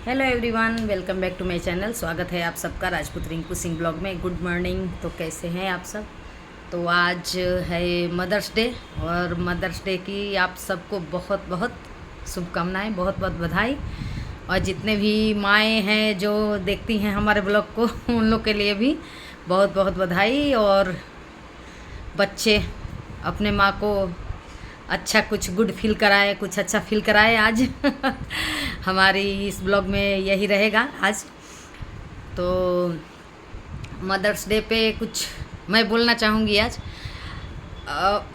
Hello everyone, welcome back to my channel. स्वागत है आप सबका राजपूत रिंकू सिंह ब्लॉग में। Good morning. तो कैसे हैं आप सब? तो आज है मदर्स डे और मदर्स डे की आप सबको बहुत बहुत शुभकामनाएं, बहुत बहुत बधाई। और जितने भी माएँ हैं जो देखती हैं हमारे ब्लॉग को उन लोग के लिए भी बहुत बहुत बधाई। और बच्चे अपने माँ को अच्छा कुछ गुड फील कराए, कुछ अच्छा फील कराए आज हमारी इस ब्लॉग में यही रहेगा आज। तो मदर्स डे पे कुछ मैं बोलना चाहूँगी आज।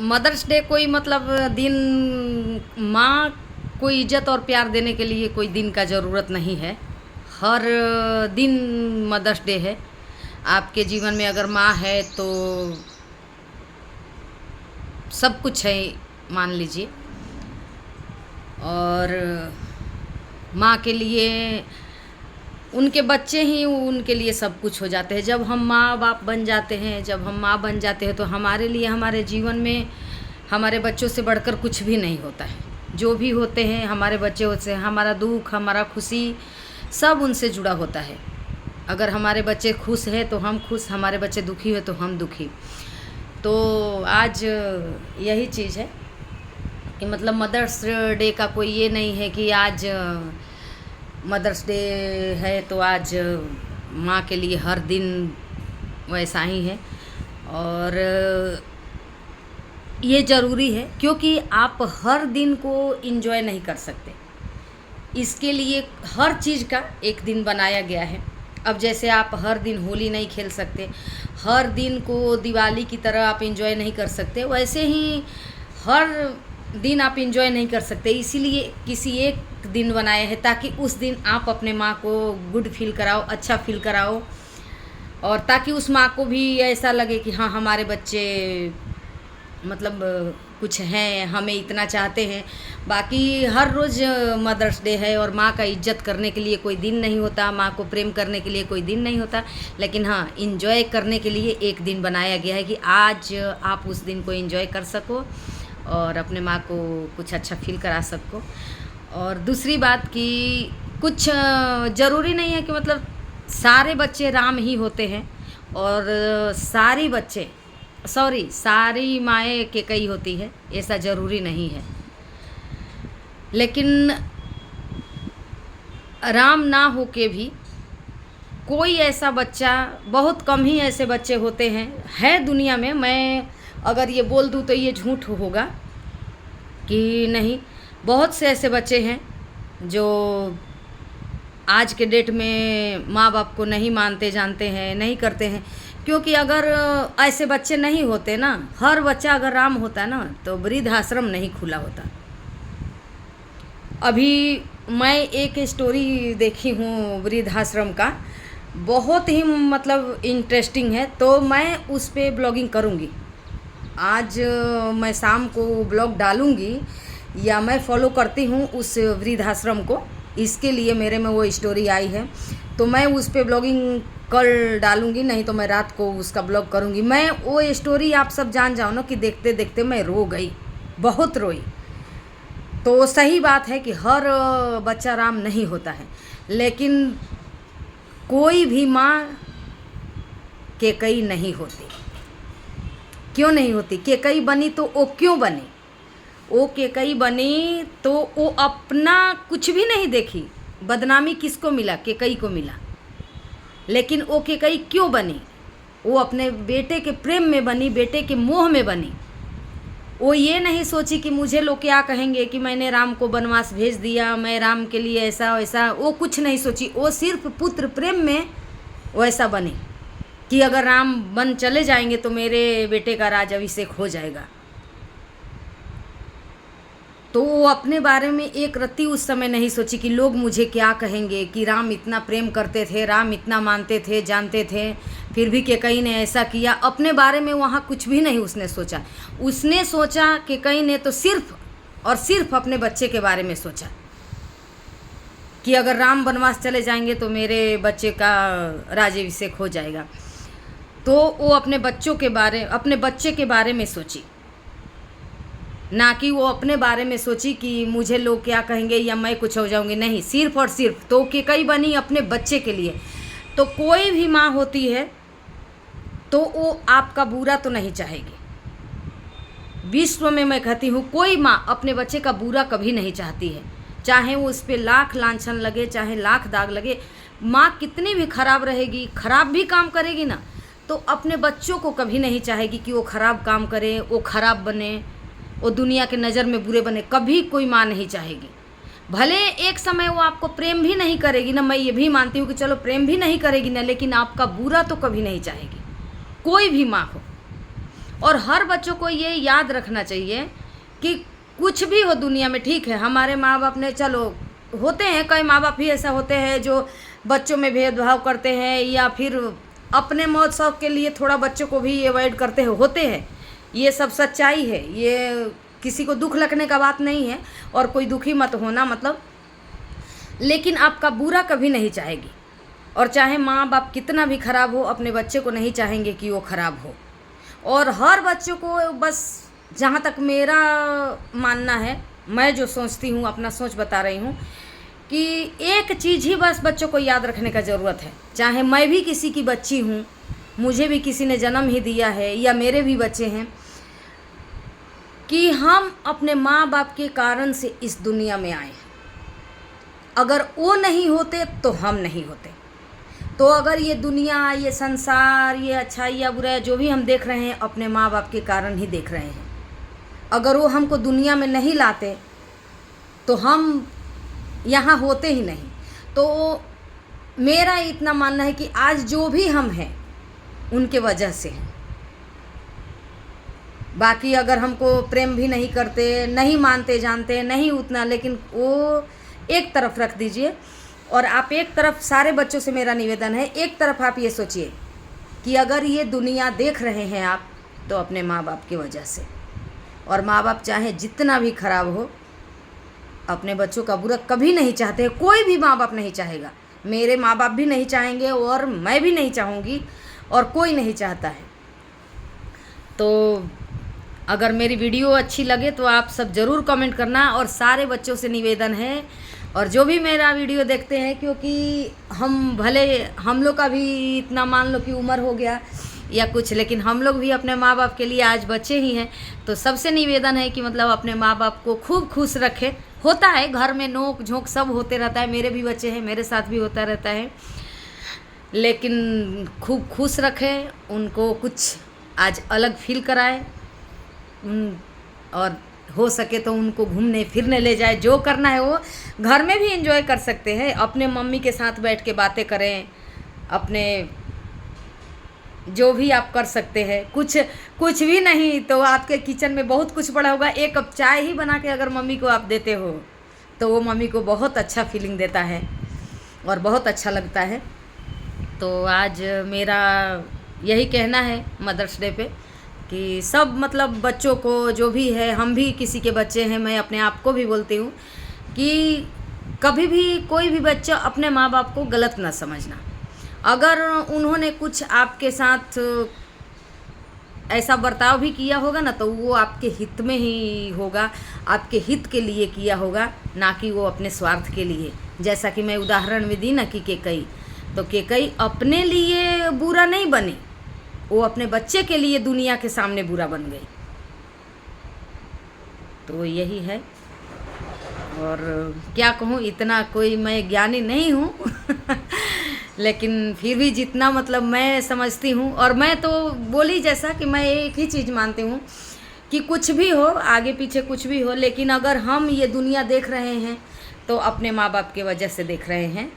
मदर्स डे कोई मतलब दिन, माँ को इज्जत और प्यार देने के लिए कोई दिन का ज़रूरत नहीं है। हर दिन मदर्स डे है। आपके जीवन में अगर माँ है तो सब कुछ है, मान लीजिए। और माँ के लिए उनके बच्चे ही उनके लिए सब कुछ हो जाते हैं। जब हम माँ बाप बन जाते हैं, जब हम माँ बन जाते हैं तो हमारे लिए हमारे जीवन में हमारे बच्चों से बढ़कर कुछ भी नहीं होता है। जो भी होते हैं हमारे बच्चे होते हैं। हमारा दुख, हमारा खुशी सब उनसे जुड़ा होता है। अगर हमारे बच्चे खुश हैं तो हम खुश, हमारे बच्चे दुखी हुए तो हम दुखी। तो आज यही चीज़ है कि मतलब मदर्स डे का कोई ये नहीं है कि आज मदर्स डे है तो आज माँ के लिए हर दिन वैसा ही है। और ये ज़रूरी है क्योंकि आप हर दिन को इन्जॉय नहीं कर सकते। इसके लिए हर चीज़ का एक दिन बनाया गया है। अब जैसे आप हर दिन होली नहीं खेल सकते, हर दिन को दिवाली की तरह आप इन्जॉय नहीं कर सकते, वैसे ही हर दिन आप इन्जॉय नहीं कर सकते। इसीलिए किसी एक दिन बनाया है ताकि उस दिन आप अपने माँ को गुड फील कराओ, अच्छा फील कराओ। और ताकि उस माँ को भी ऐसा लगे कि हाँ, हमारे बच्चे मतलब कुछ हैं, हमें इतना चाहते हैं। बाकी हर रोज़ मदर्स डे है और माँ का इज्जत करने के लिए कोई दिन नहीं होता, माँ को प्रेम करने के लिए कोई दिन नहीं होता। लेकिन हाँ, इन्जॉय करने के लिए एक दिन बनाया गया है कि आज आप उस दिन को इन्जॉय कर सको और अपने माँ को कुछ अच्छा फील करा सको। और दूसरी बात कि कुछ ज़रूरी नहीं है कि मतलब सारे बच्चे राम ही होते हैं और सारी माएँ केकई होती है, ऐसा ज़रूरी नहीं है। लेकिन राम ना हो के भी कोई ऐसा बच्चा, बहुत कम ही ऐसे बच्चे होते हैं, है दुनिया में। मैं अगर ये बोल दूँ तो ये झूठ होगा कि नहीं, बहुत से ऐसे बच्चे हैं जो आज के डेट में माँ बाप को नहीं मानते, जानते हैं, नहीं करते हैं। क्योंकि अगर ऐसे बच्चे नहीं होते ना, हर बच्चा अगर राम होता ना तो वृद्धाश्रम नहीं खुला होता। अभी मैं एक स्टोरी देखी हूँ वृद्धाश्रम का, बहुत ही मतलब इंटरेस्टिंग है। तो मैं उस पर ब्लॉगिंग करूँगी। आज मैं शाम को ब्लॉग डालूँगी, या मैं फॉलो करती हूँ उस वृद्धाश्रम को, इसके लिए मेरे में वो स्टोरी आई है। तो मैं उस पर ब्लॉगिंग कल डालूँगी, नहीं तो मैं रात को उसका ब्लॉग करूँगी। मैं वो स्टोरी आप सब जान जाओ ना कि देखते देखते मैं रो गई, बहुत रोई। तो सही बात है कि हर बच्चा राम नहीं होता है, लेकिन कोई भी माँ केकई नहीं होती। क्यों नहीं होती? केकई बनी तो वो क्यों बनी? वो केकई बनी तो वो अपना कुछ भी नहीं देखी। बदनामी किसको मिला? केकई को मिला। लेकिन वो केकई क्यों बनी? वो अपने बेटे के प्रेम में बनी, बेटे के मोह में बनी। वो ये नहीं सोची कि मुझे लोग क्या कहेंगे कि मैंने राम को वनवास भेज दिया, मैं राम के लिए ऐसा वैसा, वो कुछ नहीं सोची। वो सिर्फ पुत्र प्रेम में वैसा बनी कि अगर राम वन चले जाएंगे तो मेरे बेटे का राज अभिषेक हो जाएगा। तो वो अपने बारे में एक रत्ती उस समय नहीं सोची कि लोग मुझे क्या कहेंगे, कि राम इतना प्रेम करते थे, राम इतना मानते थे, जानते थे, फिर भी केकई ने ऐसा किया। अपने बारे में वहाँ कुछ भी नहीं उसने सोचा। उसने सोचा, केकई ने तो सिर्फ और सिर्फ अपने बच्चे के बारे में सोचा कि अगर राम वनवास चले जाएंगे तो मेरे बच्चे का राज्याभिषेक हो जाएगा। तो वो अपने बच्चे के बारे में सोची। ना कि वो अपने बारे में सोची कि मुझे लोग क्या कहेंगे या मैं कुछ हो जाऊंगी। नहीं, सिर्फ और सिर्फ तो केकई बनी अपने बच्चे के लिए। तो कोई भी माँ होती है तो वो आपका बुरा तो नहीं चाहेगी। विश्व में मैं कहती हूँ कोई माँ अपने बच्चे का बुरा कभी नहीं चाहती है, चाहे वो उस पर लाख लांछन लगे, चाहे लाख दाग लगे। माँ कितनी भी खराब रहेगी, खराब भी काम करेगी ना, तो अपने बच्चों को कभी नहीं चाहेगी कि वो खराब काम करे, वो खराब बने, वो दुनिया के नज़र में बुरे बने। कभी कोई माँ नहीं चाहेगी। भले एक समय वो आपको प्रेम भी नहीं करेगी ना, मैं ये भी मानती हूँ कि चलो प्रेम भी नहीं करेगी ना, लेकिन आपका बुरा तो कभी नहीं चाहेगी, कोई भी माँ हो। और हर बच्चों को ये याद रखना चाहिए कि कुछ भी हो दुनिया में, ठीक है हमारे माँ बाप ने, चलो होते हैं कई माँ बाप ही ऐसा होते हैं जो बच्चों में भेदभाव करते हैं या फिर अपने मौज शौक के लिए थोड़ा बच्चों को भी अवॉइड करते हैं, होते हैं। ये सब सच्चाई है, ये किसी को दुख लगने का बात नहीं है और कोई दुखी मत होना मतलब। लेकिन आपका बुरा कभी नहीं चाहेगी, और चाहे माँ बाप कितना भी खराब हो, अपने बच्चे को नहीं चाहेंगे कि वो खराब हो। और हर बच्चों को बस, जहाँ तक मेरा मानना है, मैं जो सोचती हूँ, अपना सोच बता रही हूँ, कि एक चीज़ ही बस बच्चों को याद रखने का ज़रूरत है। चाहे मैं भी किसी की बच्ची हूँ, मुझे भी किसी ने जन्म ही दिया है या मेरे भी बच्चे हैं, कि हम अपने माँ बाप के कारण से इस दुनिया में आए। अगर वो नहीं होते तो हम नहीं होते। तो अगर ये दुनिया, ये संसार, ये अच्छाई या बुराई जो भी हम देख रहे हैं, अपने माँ बाप के कारण ही देख रहे हैं। अगर वो हमको दुनिया में नहीं लाते तो हम यहाँ होते ही नहीं। तो मेरा इतना मानना है कि आज जो भी हम हैं उनके वजह से हैं। बाकी अगर हमको प्रेम भी नहीं करते, नहीं मानते जानते, नहीं उतना, लेकिन वो एक तरफ रख दीजिए। और आप एक तरफ, सारे बच्चों से मेरा निवेदन है, एक तरफ आप ये सोचिए कि अगर ये दुनिया देख रहे हैं आप, तो अपने माँ बाप की वजह से। और माँ बाप चाहे जितना भी खराब हो, अपने बच्चों का बुरा कभी नहीं चाहते। कोई भी माँ बाप नहीं चाहेगा, मेरे माँ बाप भी नहीं चाहेंगे और मैं भी नहीं चाहूँगी और कोई नहीं चाहता है। तो अगर मेरी वीडियो अच्छी लगे तो आप सब ज़रूर कमेंट करना। और सारे बच्चों से निवेदन है, और जो भी मेरा वीडियो देखते हैं, क्योंकि हम भले हम लोग का भी इतना मान लो कि उम्र हो गया या कुछ, लेकिन हम लोग भी अपने माँ बाप के लिए आज बच्चे ही हैं। तो सबसे निवेदन है कि मतलब अपने माँ बाप को खूब खुश रखें। होता है घर में नोक झोंक सब होते रहता है, मेरे भी बच्चे हैं, मेरे साथ भी होता रहता है, लेकिन खूब खुश रखें उनको, कुछ आज अलग फील कराए और हो सके तो उनको घूमने फिरने ले जाए। जो करना है वो घर में भी एंजॉय कर सकते हैं, अपने मम्मी के साथ बैठ के बातें करें, अपने जो भी आप कर सकते हैं। कुछ भी नहीं तो आपके किचन में बहुत कुछ पड़ा होगा, एक कप चाय ही बना के अगर मम्मी को आप देते हो तो वो मम्मी को बहुत अच्छा फीलिंग देता है और बहुत अच्छा लगता है। तो आज मेरा यही कहना है मदर्स डे पे कि सब मतलब बच्चों को, जो भी है, हम भी किसी के बच्चे हैं, मैं अपने आप को भी बोलती हूँ कि कभी भी कोई भी बच्चा अपने माँ बाप को गलत ना समझना। अगर उन्होंने कुछ आपके साथ ऐसा बर्ताव भी किया होगा ना, तो वो आपके हित में ही होगा, आपके हित के लिए किया होगा, ना कि वो अपने स्वार्थ के लिए। जैसा कि मैं उदाहरण में दी ना कि केकई, तो केकई अपने लिए बुरा नहीं बनी, वो अपने बच्चे के लिए दुनिया के सामने बुरा बन गई। तो यही है। और क्या कहूँ, इतना कोई मैं ज्ञानी नहीं हूँ लेकिन फिर भी जितना मतलब मैं समझती हूँ, और मैं तो बोली जैसा कि मैं एक ही चीज़ मानती हूँ कि कुछ भी हो, आगे पीछे कुछ भी हो, लेकिन अगर हम ये दुनिया देख रहे हैं तो अपने माँ बाप की वजह से देख रहे हैं।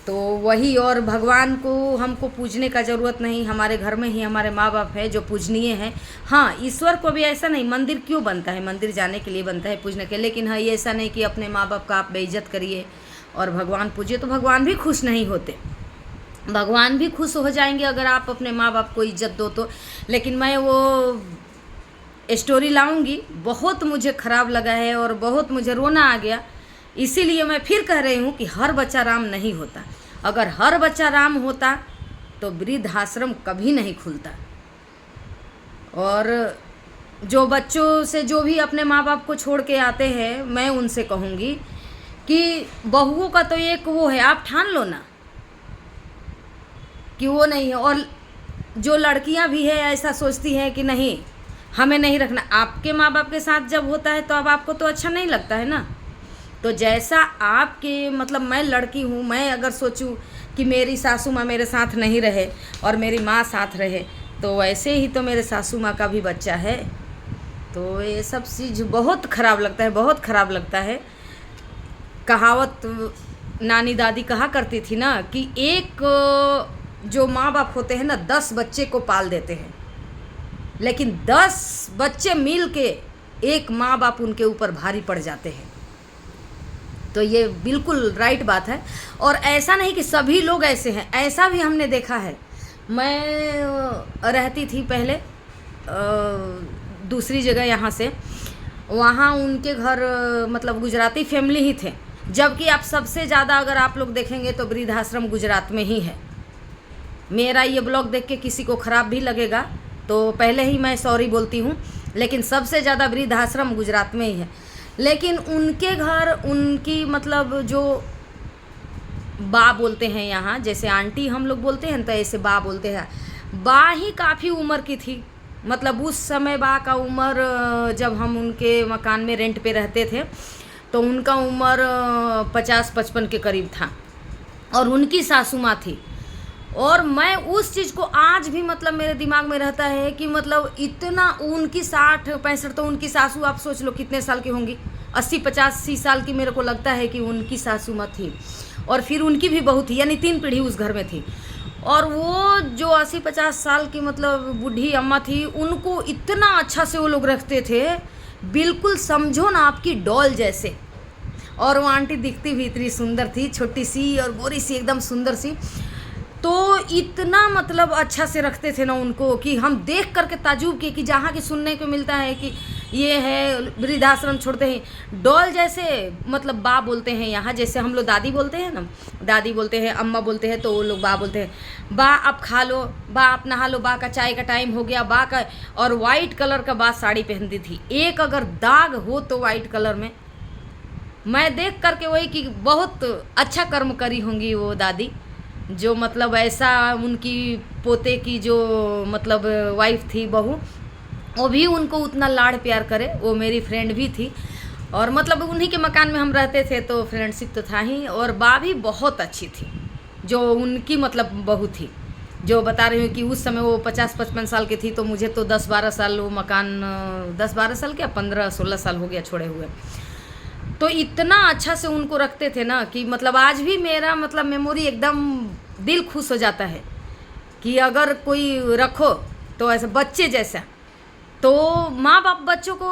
तो वही, और भगवान को हमको पूजने का ज़रूरत नहीं, हमारे घर में ही हमारे माँ बाप है जो पूजनीय हैं। हाँ, ईश्वर को भी ऐसा नहीं, मंदिर क्यों बनता है, मंदिर जाने के लिए बनता है, पूजने के, लेकिन हाँ ये ऐसा नहीं कि अपने माँ बाप का आप बेइज्जत करिए और भगवान पूजिए, तो भगवान भी खुश नहीं होते। भगवान भी खुश हो जाएंगे अगर आप अपने माँ बाप को इज्जत दो तो। लेकिन मैं वो स्टोरी लाऊंगी, बहुत मुझे ख़राब लगा है और बहुत मुझे रोना आ गया। इसीलिए मैं फिर कह रही हूँ कि हर बच्चा राम नहीं होता। अगर हर बच्चा राम होता तो वृद्धाश्रम कभी नहीं खुलता। और जो बच्चों से जो भी अपने माँ बाप को छोड़ के आते हैं, मैं उनसे कहूँगी कि बहुओं का तो एक वो है, आप ठान लो ना कि वो नहीं है। और जो लड़कियां भी है ऐसा सोचती हैं कि नहीं हमें नहीं रखना, आपके माँ बाप के साथ जब होता है तो अब आपको तो अच्छा नहीं लगता है ना। तो जैसा आपके मतलब मैं लड़की हूँ, मैं अगर सोचूं कि मेरी सासू माँ मेरे साथ नहीं रहे और मेरी माँ साथ रहे, तो वैसे ही तो मेरे सासू माँ का भी बच्चा है। तो ये सब चीज़ बहुत ख़राब लगता है, बहुत ख़राब लगता है। कहावत नानी दादी कहा करती थी ना कि एक जो माँ बाप होते हैं ना 10 बच्चे को पाल देते हैं, लेकिन 10 बच्चे मिल के एक माँ बाप उनके ऊपर भारी पड़ जाते हैं। तो ये बिल्कुल राइट बात है। और ऐसा नहीं कि सभी लोग ऐसे हैं, ऐसा भी हमने देखा है। मैं रहती थी पहले दूसरी जगह यहाँ से, वहाँ उनके घर मतलब गुजराती फैमिली ही थे, जबकि आप सबसे ज़्यादा अगर आप लोग देखेंगे तो वृद्धाश्रम गुजरात में ही है। मेरा ये ब्लॉग देख के किसी को ख़राब भी लगेगा तो पहले ही मैं सॉरी बोलती हूँ, लेकिन सबसे ज़्यादा वृद्धाश्रम गुजरात में ही है। लेकिन उनके घर उनकी मतलब जो बा बोलते हैं यहाँ, जैसे आंटी हम लोग बोलते हैं तो ऐसे बा बोलते हैं। बा ही काफ़ी उम्र की थी, मतलब उस समय बा का उम्र, जब हम उनके मकान में रेंट पे रहते थे तो उनका उम्र 50-55 के करीब था और उनकी सासू माँ थी। और मैं उस चीज़ को आज भी मतलब मेरे दिमाग में रहता है कि मतलब इतना उनकी 60-65, तो उनकी सासू आप सोच लो कितने साल की होंगी, 80-85 साल की मेरे को लगता है कि उनकी सासू माँ थी। और फिर उनकी भी बहू थी, यानी 3 पीढ़ी उस घर में थी। और वो जो 80-50 साल की मतलब बूढ़ी अम्मा थी, उनको इतना अच्छा से वो लोग रखते थे, बिल्कुल समझो ना आपकी डॉल जैसे। और वो आंटी दिखती भी इतनी सुंदर थी, छोटी सी और गोरी सी एकदम सुंदर सी। तो इतना मतलब अच्छा से रखते थे ना उनको कि हम देख करके ताजुब किए कि जहाँ की सुनने को मिलता है कि ये है वृद्धाश्रम छोड़ते हैं डॉल जैसे, मतलब बा बोलते हैं यहाँ, जैसे हम लोग दादी बोलते हैं ना, दादी बोलते हैं, अम्मा बोलते हैं, तो वो लोग बा बोलते हैं। बा अब खा लो, बा आप नहा लो, बा का चाय का टाइम हो गया, बा का। और वाइट कलर का बा साड़ी पहनती थी, एक अगर दाग हो तो वाइट कलर में। मैं देख करके वही कि बहुत अच्छा कर्म करी होंगी वो दादी, जो मतलब ऐसा उनकी पोते की जो मतलब वाइफ थी, बहू, वो भी उनको उतना लाड़ प्यार करे। वो मेरी फ्रेंड भी थी और मतलब उन्हीं के मकान में हम रहते थे तो फ्रेंडशिप तो था ही। और बा भी बहुत अच्छी थी, जो उनकी मतलब बहू थी, जो बता रही हूँ कि उस समय वो 50-55 साल की थी, तो मुझे तो 10-12 साल वो मकान 10-12 साल क्या 15-16 साल हो गया छोड़े हुए। तो इतना अच्छा से उनको रखते थे ना कि मतलब आज भी मेरा मतलब मेमोरी एकदम दिल खुश हो जाता है कि अगर कोई रखो तो ऐसा बच्चे जैसा। तो माँ बाप बच्चों को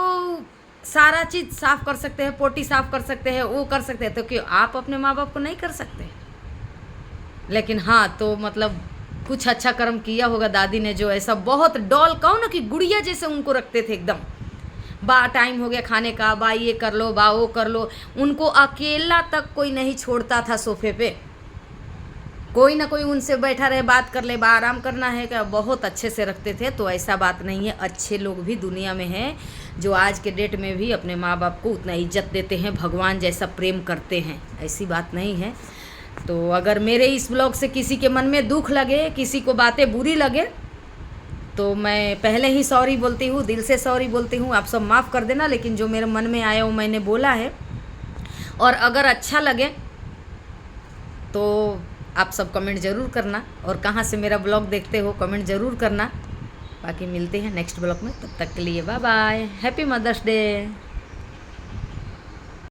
सारा चीज़ साफ़ कर सकते हैं, पोटी साफ़ कर सकते हैं, वो कर सकते हैं, तो क्यों आप अपने माँ बाप को नहीं कर सकते? लेकिन हाँ, तो मतलब कुछ अच्छा कर्म किया होगा दादी ने, जो ऐसा बहुत डॉल कहो ना कि गुड़िया जैसे उनको रखते थे एकदम। बा टाइम हो गया खाने का, बा ये कर लो, बा वो कर लो, उनको अकेला तक कोई नहीं छोड़ता था सोफे पे, कोई ना कोई उनसे बैठा रहे, बात कर ले, बा आराम करना है क्या, बहुत अच्छे से रखते थे। तो ऐसा बात नहीं है, अच्छे लोग भी दुनिया में हैं जो आज के डेट में भी अपने माँ बाप को उतना इज्जत देते हैं, भगवान जैसा प्रेम करते हैं, ऐसी बात नहीं है। तो अगर मेरे इस ब्लॉग से किसी के मन में दुख लगे, किसी को बातें बुरी लगे, तो मैं पहले ही सॉरी बोलती हूँ, दिल से सॉरी बोलती हूँ, आप सब माफ़ कर देना। लेकिन जो मेरे मन में आया वो मैंने बोला है। और अगर अच्छा लगे तो आप सब कमेंट ज़रूर करना, और कहाँ से मेरा ब्लॉग देखते हो कमेंट ज़रूर करना। बाकी मिलते हैं नेक्स्ट ब्लॉग में, तब तक के लिए bye bye, happy Mother's day.